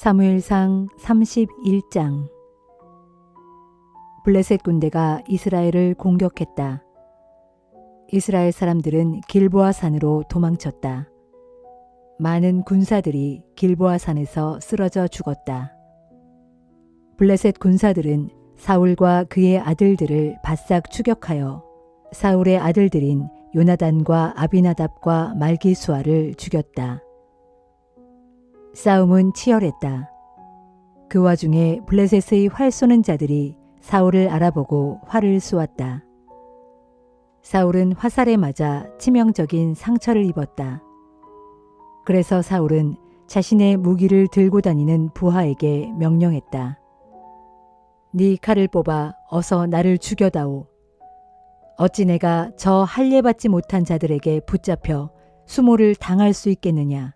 사무엘상 31장. 블레셋 군대가 이스라엘을 공격했다. 이스라엘 사람들은 길보아 산으로 도망쳤다. 많은 군사들이 길보아 산에서 쓰러져 죽었다. 블레셋 군사들은 사울과 그의 아들들을 바싹 추격하여 사울의 아들들인 요나단과 아비나답과 말기수아를 죽였다. 싸움은 치열했다. 그 와중에 블레셋의 활 쏘는 자들이 사울을 알아보고 활을 쏘았다. 사울은 화살에 맞아 치명적인 상처를 입었다. 그래서 사울은 자신의 무기를 들고 다니는 부하에게 명령했다. 네 칼을 뽑아 어서 나를 죽여다오. 어찌 내가 저 할례받지 못한 자들에게 붙잡혀 수모를 당할 수 있겠느냐.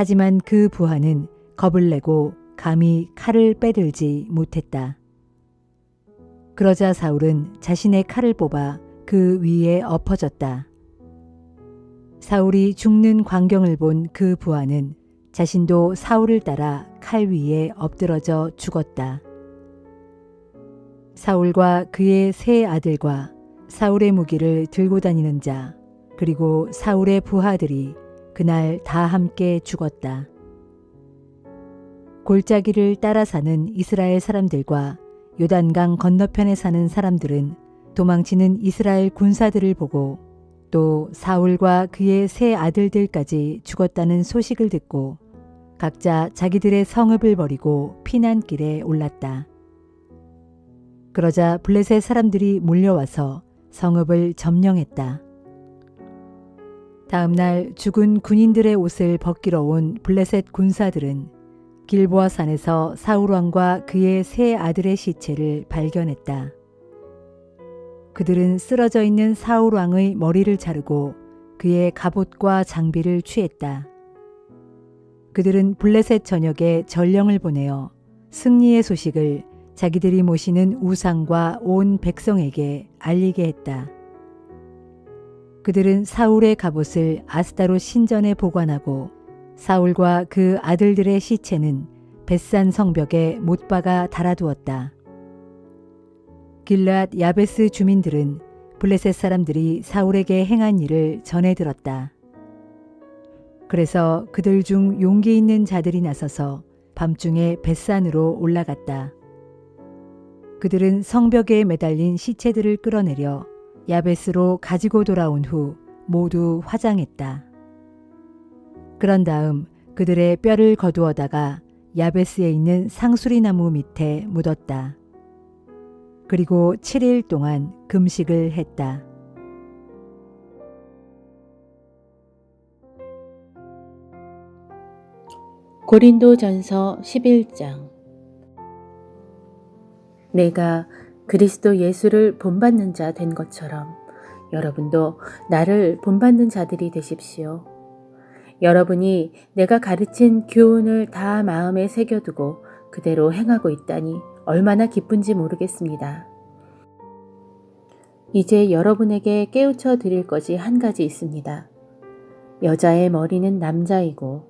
하지만 그 부하는 겁을 내고 감히 칼을 빼들지 못했다. 그러자 사울은 자신의 칼을 뽑아 그 위에 엎어졌다. 사울이 죽는 광경을 본 그 부하는 자신도 사울을 따라 칼 위에 엎드러져 죽었다. 사울과 그의 세 아들과 사울의 무기를 들고 다니는 자, 그리고 사울의 부하들이 그날 다 함께 죽었다. 골짜기를 따라 사는 이스라엘 사람들과 요단강 건너편에 사는 사람들은 도망치는 이스라엘 군사들을 보고 또 사울과 그의 세 아들들까지 죽었다는 소식을 듣고 각자 자기들의 성읍을 버리고 피난길에 올랐다. 그러자 블레셋 사람들이 몰려와서 성읍을 점령했다. 다음 날 죽은 군인들의 옷을 벗기러 온 블레셋 군사들은 길보아 산에서 사울 왕과 그의 세 아들의 시체를 발견했다. 그들은 쓰러져 있는 사울 왕의 머리를 자르고 그의 갑옷과 장비를 취했다. 그들은 블레셋 전역에 전령을 보내어 승리의 소식을 자기들이 모시는 우상과 온 백성에게 알리게 했다. 그들은 사울의 갑옷을 아스타롯 신전에 보관하고 사울과 그 아들들의 시체는 벳산 성벽에 못 박아 달아두었다. 길르앗 야베스 주민들은 블레셋 사람들이 사울에게 행한 일을 전해 들었다. 그래서 그들 중 용기 있는 자들이 나서서 밤중에 벳산으로 올라갔다. 그들은 성벽에 매달린 시체들을 끌어내려 야베스로 가지고 돌아온 후 모두 화장했다. 그런 다음 그들의 뼈를 거두어다가 야베스에 있는 상수리 나무 밑에 묻었다. 그리고 7일 동안 금식을 했다. 고린도전서 11장. 내가 그리스도 예수를 본받는 자 된 것처럼 여러분도 나를 본받는 자들이 되십시오. 여러분이 내가 가르친 교훈을 다 마음에 새겨두고 그대로 행하고 있다니 얼마나 기쁜지 모르겠습니다. 이제 여러분에게 깨우쳐 드릴 것이 한 가지 있습니다. 여자의 머리는 남자이고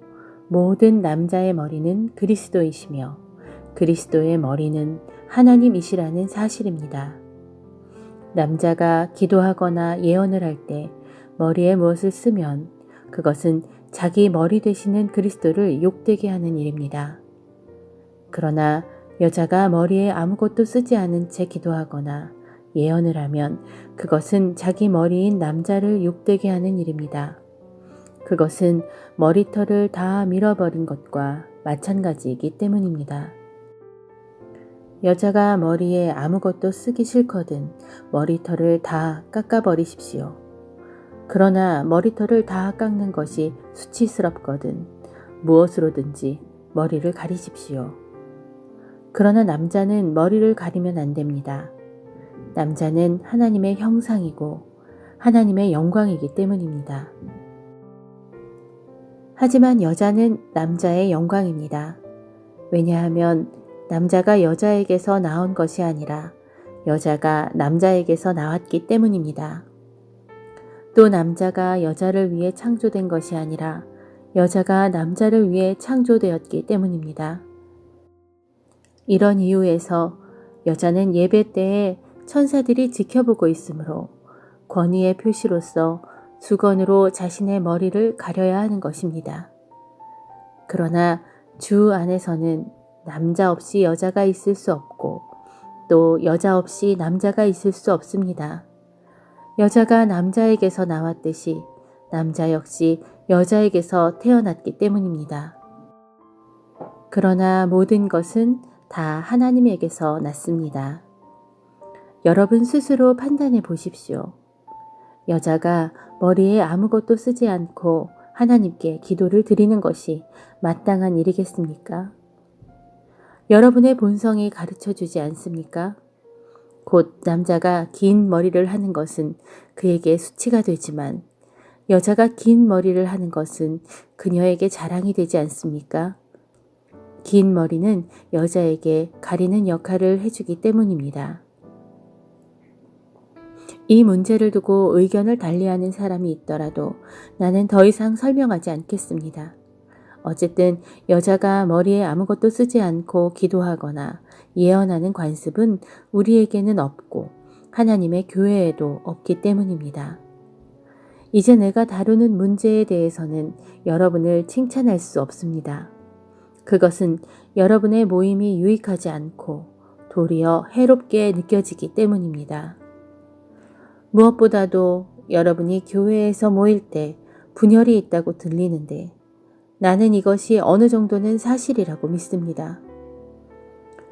모든 남자의 머리는 그리스도이시며 그리스도의 머리는 하나님이시라는 사실입니다. 남자가 기도하거나 예언을 할 때 머리에 무엇을 쓰면 그것은 자기 머리 되시는 그리스도를 욕되게 하는 일입니다. 그러나 여자가 머리에 아무것도 쓰지 않은 채 기도하거나 예언을 하면 그것은 자기 머리인 남자를 욕되게 하는 일입니다. 그것은 머리털을 다 밀어버린 것과 마찬가지이기 때문입니다. 여자가 머리에 아무것도 쓰기 싫거든 머리털을 다 깎아버리십시오. 그러나 머리털을 다 깎는 것이 수치스럽거든 무엇으로든지 머리를 가리십시오. 그러나 남자는 머리를 가리면 안 됩니다. 남자는 하나님의 형상이고 하나님의 영광이기 때문입니다. 하지만 여자는 남자의 영광입니다. 왜냐하면 남자가 여자에게서 나온 것이 아니라 여자가 남자에게서 나왔기 때문입니다. 또 남자가 여자를 위해 창조된 것이 아니라 여자가 남자를 위해 창조되었기 때문입니다. 이런 이유에서 여자는 예배 때에 천사들이 지켜보고 있으므로 권위의 표시로서 수건으로 자신의 머리를 가려야 하는 것입니다. 그러나 주 안에서는 남자 없이 여자가 있을 수 없고 또 여자 없이 남자가 있을 수 없습니다. 여자가 남자에게서 나왔듯이 남자 역시 여자에게서 태어났기 때문입니다. 그러나 모든 것은 다 하나님에게서 났습니다. 여러분 스스로 판단해 보십시오. 여자가 머리에 아무것도 쓰지 않고 하나님께 기도를 드리는 것이 마땅한 일이겠습니까? 여러분의 본성이 가르쳐 주지 않습니까? 곧 남자가 긴 머리를 하는 것은 그에게 수치가 되지만 여자가 긴 머리를 하는 것은 그녀에게 자랑이 되지 않습니까? 긴 머리는 여자에게 가리는 역할을 해주기 때문입니다. 이 문제를 두고 의견을 달리하는 사람이 있더라도 나는 더 이상 설명하지 않겠습니다. 어쨌든 여자가 머리에 아무것도 쓰지 않고 기도하거나 예언하는 관습은 우리에게는 없고 하나님의 교회에도 없기 때문입니다. 이제 내가 다루는 문제에 대해서는 여러분을 칭찬할 수 없습니다. 그것은 여러분의 모임이 유익하지 않고 도리어 해롭게 느껴지기 때문입니다. 무엇보다도 여러분이 교회에서 모일 때 분열이 있다고 들리는데 나는 이것이 어느 정도는 사실이라고 믿습니다.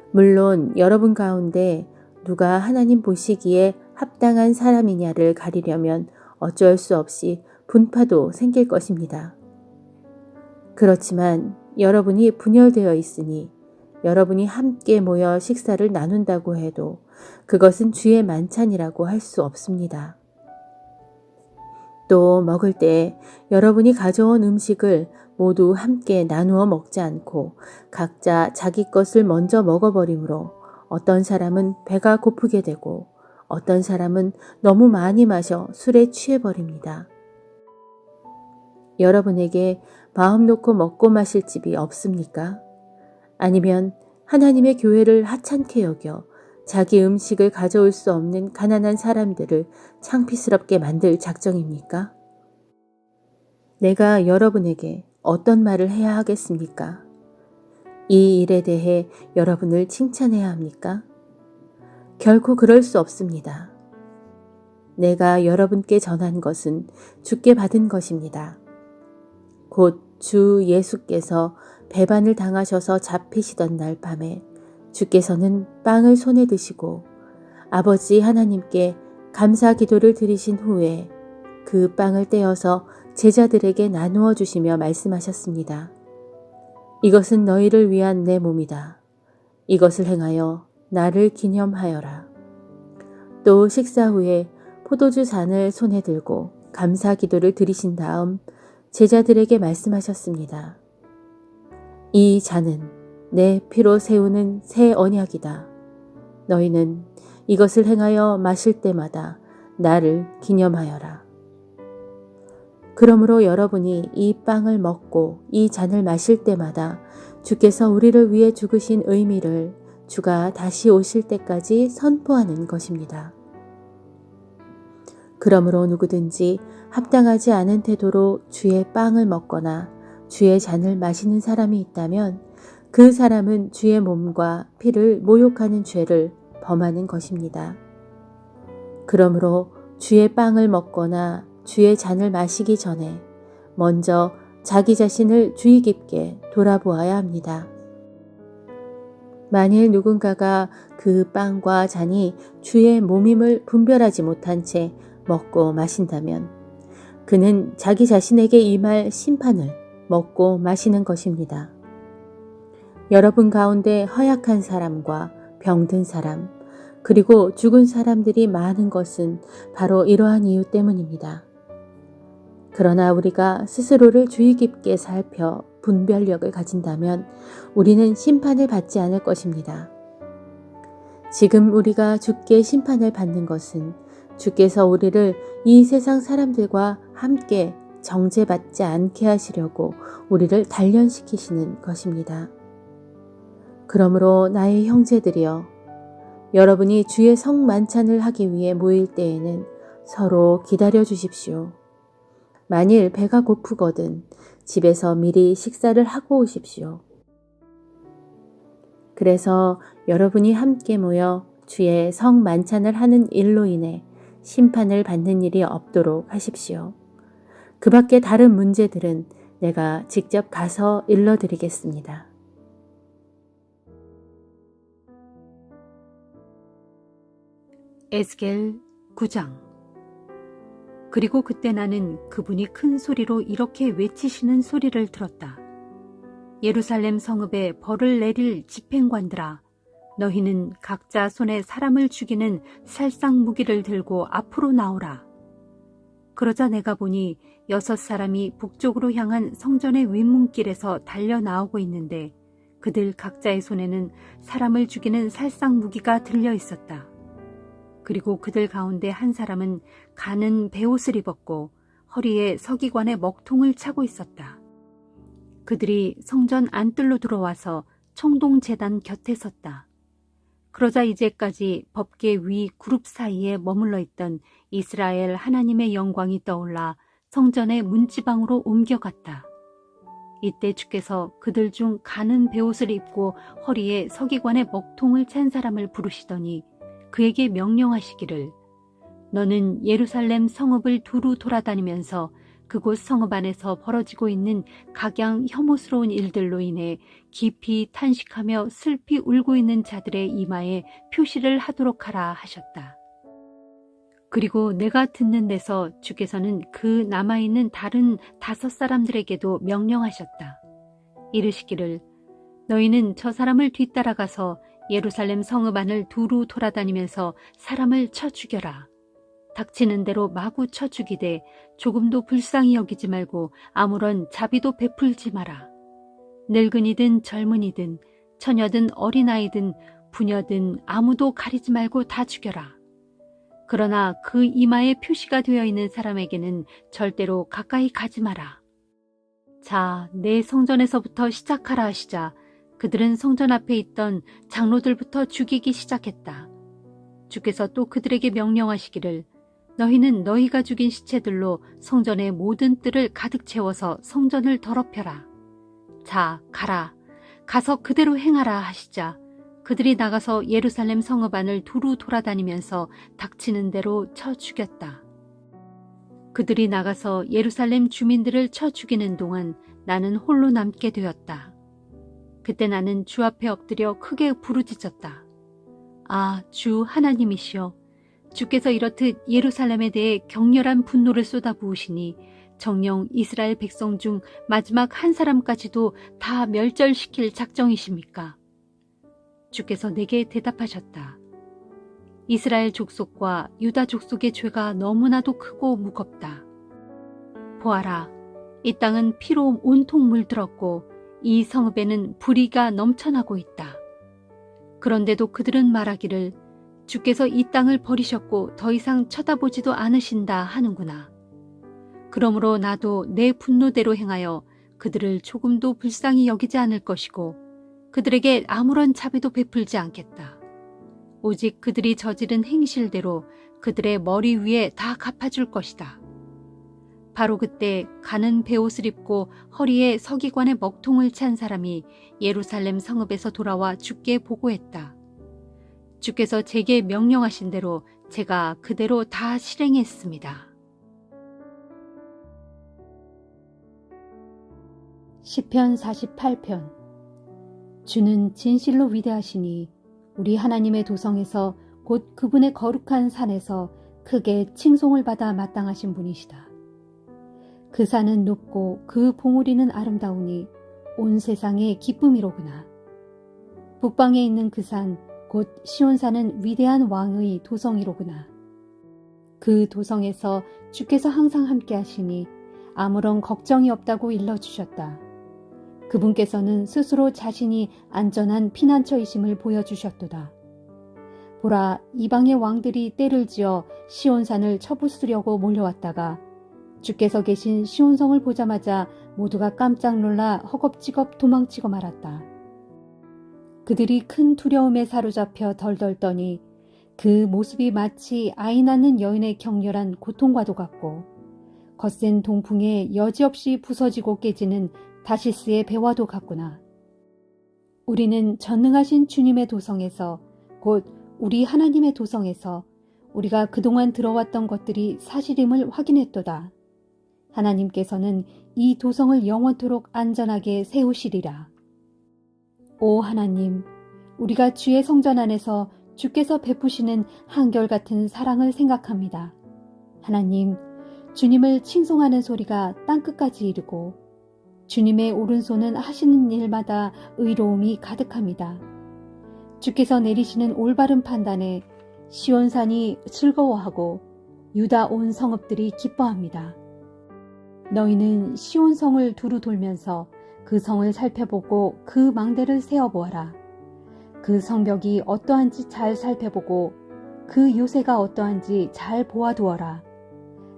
물론 여러분 가운데 누가 하나님 보시기에 합당한 사람이냐를 가리려면 어쩔 수 없이 분파도 생길 것입니다. 그렇지만 여러분이 분열되어 있으니 여러분이 함께 모여 식사를 나눈다고 해도 그것은 주의 만찬이라고 할 수 없습니다. 또 먹을 때 여러분이 가져온 음식을 모두 함께 나누어 먹지 않고 각자 자기 것을 먼저 먹어버리므로 어떤 사람은 배가 고프게 되고 어떤 사람은 너무 많이 마셔 술에 취해버립니다. 여러분에게 마음 놓고 먹고 마실 집이 없습니까? 아니면 하나님의 교회를 하찮게 여겨 자기 음식을 가져올 수 없는 가난한 사람들을 창피스럽게 만들 작정입니까? 내가 여러분에게 어떤 말을 해야 하겠습니까? 이 일에 대해 여러분을 칭찬해야 합니까? 결코 그럴 수 없습니다. 내가 여러분께 전한 것은 주께 받은 것입니다. 곧 주 예수께서 배반을 당하셔서 잡히시던 날 밤에 주께서는 빵을 손에 드시고 아버지 하나님께 감사 기도를 드리신 후에 그 빵을 떼어서 제자들에게 나누어 주시며 말씀하셨습니다. 이것은 너희를 위한 내 몸이다. 이것을 행하여 나를 기념하여라. 또 식사 후에 포도주 잔을 손에 들고 감사 기도를 드리신 다음 제자들에게 말씀하셨습니다. 이 잔은 내 피로 세우는 새 언약이다. 너희는 이것을 행하여 마실 때마다 나를 기념하여라. 그러므로 여러분이 이 빵을 먹고 이 잔을 마실 때마다 주께서 우리를 위해 죽으신 의미를 주가 다시 오실 때까지 선포하는 것입니다. 그러므로 누구든지 합당하지 않은 태도로 주의 빵을 먹거나 주의 잔을 마시는 사람이 있다면 그 사람은 주의 몸과 피를 모욕하는 죄를 범하는 것입니다. 그러므로 주의 빵을 먹거나 주의 잔을 마시기 전에 먼저 자기 자신을 주의 깊게 돌아보아야 합니다. 만일 누군가가 그 빵과 잔이 주의 몸임을 분별하지 못한 채 먹고 마신다면 그는 자기 자신에게 임할 심판을 먹고 마시는 것입니다. 여러분 가운데 허약한 사람과 병든 사람, 그리고 죽은 사람들이 많은 것은 바로 이러한 이유 때문입니다. 그러나 우리가 스스로를 주의 깊게 살펴 분별력을 가진다면 우리는 심판을 받지 않을 것입니다. 지금 우리가 주께 심판을 받는 것은 주께서 우리를 이 세상 사람들과 함께 정죄받지 않게 하시려고 우리를 단련시키시는 것입니다. 그러므로 나의 형제들이여, 여러분이 주의 성 만찬을 하기 위해 모일 때에는 서로 기다려 주십시오. 만일 배가 고프거든 집에서 미리 식사를 하고 오십시오. 그래서 여러분이 함께 모여 주의 성 만찬을 하는 일로 인해 심판을 받는 일이 없도록 하십시오. 그 밖에 다른 문제들은 내가 직접 가서 일러드리겠습니다. 에스겔 9장. 그리고 그때 나는 그분이 큰 소리로 이렇게 외치시는 소리를 들었다. 예루살렘 성읍에 벌을 내릴 집행관들아, 너희는 각자 손에 사람을 죽이는 살상 무기를 들고 앞으로 나오라. 그러자 내가 보니 6사람이 북쪽으로 향한 성전의 윗문길에서 달려 나오고 있는데 그들 각자의 손에는 사람을 죽이는 살상 무기가 들려 있었다. 그리고 그들 가운데 한 사람은 가는 베옷을 입었고 허리에 서기관의 먹통을 차고 있었다. 그들이 성전 안뜰로 들어와서 청동제단 곁에 섰다. 그러자 이제까지 법궤 위 그룹 사이에 머물러 있던 이스라엘 하나님의 영광이 떠올라 성전의 문지방으로 옮겨갔다. 이때 주께서 그들 중 가는 베옷을 입고 허리에 서기관의 먹통을 찬 사람을 부르시더니 그에게 명령하시기를, 너는 예루살렘 성읍을 두루 돌아다니면서 그곳 성읍 안에서 벌어지고 있는 각양 혐오스러운 일들로 인해 깊이 탄식하며 슬피 울고 있는 자들의 이마에 표시를 하도록 하라 하셨다. 그리고 내가 듣는 데서 주께서는 그 남아있는 다른 5사람들에게도 명령하셨다. 이르시기를, 너희는 저 사람을 뒤따라가서 예루살렘 성읍 안을 두루 돌아다니면서 사람을 쳐 죽여라. 닥치는 대로 마구 쳐 죽이되 조금도 불쌍히 여기지 말고 아무런 자비도 베풀지 마라. 늙은이든 젊은이든 처녀든 어린아이든 부녀든 아무도 가리지 말고 다 죽여라. 그러나 그 이마에 표시가 되어 있는 사람에게는 절대로 가까이 가지 마라. 자, 내 성전에서부터 시작하라 하시자 그들은 성전 앞에 있던 장로들부터 죽이기 시작했다. 주께서 또 그들에게 명령하시기를, 너희는 너희가 죽인 시체들로 성전의 모든 뜰을 가득 채워서 성전을 더럽혀라. 자, 가라. 가서 그대로 행하라 하시자 그들이 나가서 예루살렘 성읍 안을 두루 돌아다니면서 닥치는 대로 쳐 죽였다. 그들이 나가서 예루살렘 주민들을 쳐 죽이는 동안 나는 홀로 남게 되었다. 그때 나는 주 앞에 엎드려 크게 부르짖었다. 아, 주 하나님이시여, 주께서 이렇듯 예루살렘에 대해 격렬한 분노를 쏟아부으시니 정녕 이스라엘 백성 중 마지막 한 사람까지도 다 멸절시킬 작정이십니까? 주께서 내게 대답하셨다. 이스라엘 족속과 유다 족속의 죄가 너무나도 크고 무겁다. 보아라, 이 땅은 피로 온통 물들었고 이 성읍에는 불의가 넘쳐나고 있다. 그런데도 그들은 말하기를, 주께서 이 땅을 버리셨고 더 이상 쳐다보지도 않으신다 하는구나. 그러므로 나도 내 분노대로 행하여 그들을 조금도 불쌍히 여기지 않을 것이고 그들에게 아무런 자비도 베풀지 않겠다. 오직 그들이 저지른 행실대로 그들의 머리 위에 다 갚아줄 것이다. 바로 그때 가는 베옷을 입고 허리에 서기관의 먹통을 찬 사람이 예루살렘 성읍에서 돌아와 주께 보고했다. 주께서 제게 명령하신 대로 제가 그대로 다 실행했습니다. 시편 48편. 주는 진실로 위대하시니 우리 하나님의 도성에서 곧 그분의 거룩한 산에서 크게 칭송을 받아 마땅하신 분이시다. 그 산은 높고 그 봉우리는 아름다우니 온 세상의 기쁨이로구나. 북방에 있는 그 산, 곧 시온산은 위대한 왕의 도성이로구나. 그 도성에서 주께서 항상 함께 하시니 아무런 걱정이 없다고 일러주셨다. 그분께서는 스스로 자신이 안전한 피난처이심을 보여주셨도다. 보라, 이방의 왕들이 때를 지어 시온산을 쳐부수려고 몰려왔다가 주께서 계신 시온성을 보자마자 모두가 깜짝 놀라 허겁지겁 도망치고 말았다. 그들이 큰 두려움에 사로잡혀 덜덜 떠니 그 모습이 마치 아이 낳는 여인의 격렬한 고통과도 같고 거센 동풍에 여지없이 부서지고 깨지는 다시스의 배와도 같구나. 우리는 전능하신 주님의 도성에서 곧 우리 하나님의 도성에서 우리가 그동안 들어왔던 것들이 사실임을 확인했도다. 하나님께서는 이 도성을 영원토록 안전하게 세우시리라. 오 하나님, 우리가 주의 성전 안에서 주께서 베푸시는 한결같은 사랑을 생각합니다. 하나님, 주님을 칭송하는 소리가 땅끝까지 이르고 주님의 오른손은 하시는 일마다 의로움이 가득합니다. 주께서 내리시는 올바른 판단에 시온산이 즐거워하고 유다 온 성읍들이 기뻐합니다. 너희는 시온성을 두루 돌면서 그 성을 살펴보고 그 망대를 세어보아라. 그 성벽이 어떠한지 잘 살펴보고 그 요새가 어떠한지 잘 보아두어라.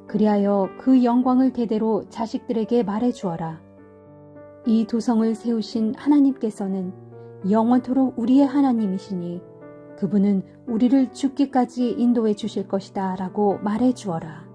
그리하여 그 영광을 대대로 자식들에게 말해주어라. 이 도성을 세우신 하나님께서는 영원토록 우리의 하나님이시니 그분은 우리를 죽기까지 인도해 주실 것이다 라고 말해주어라.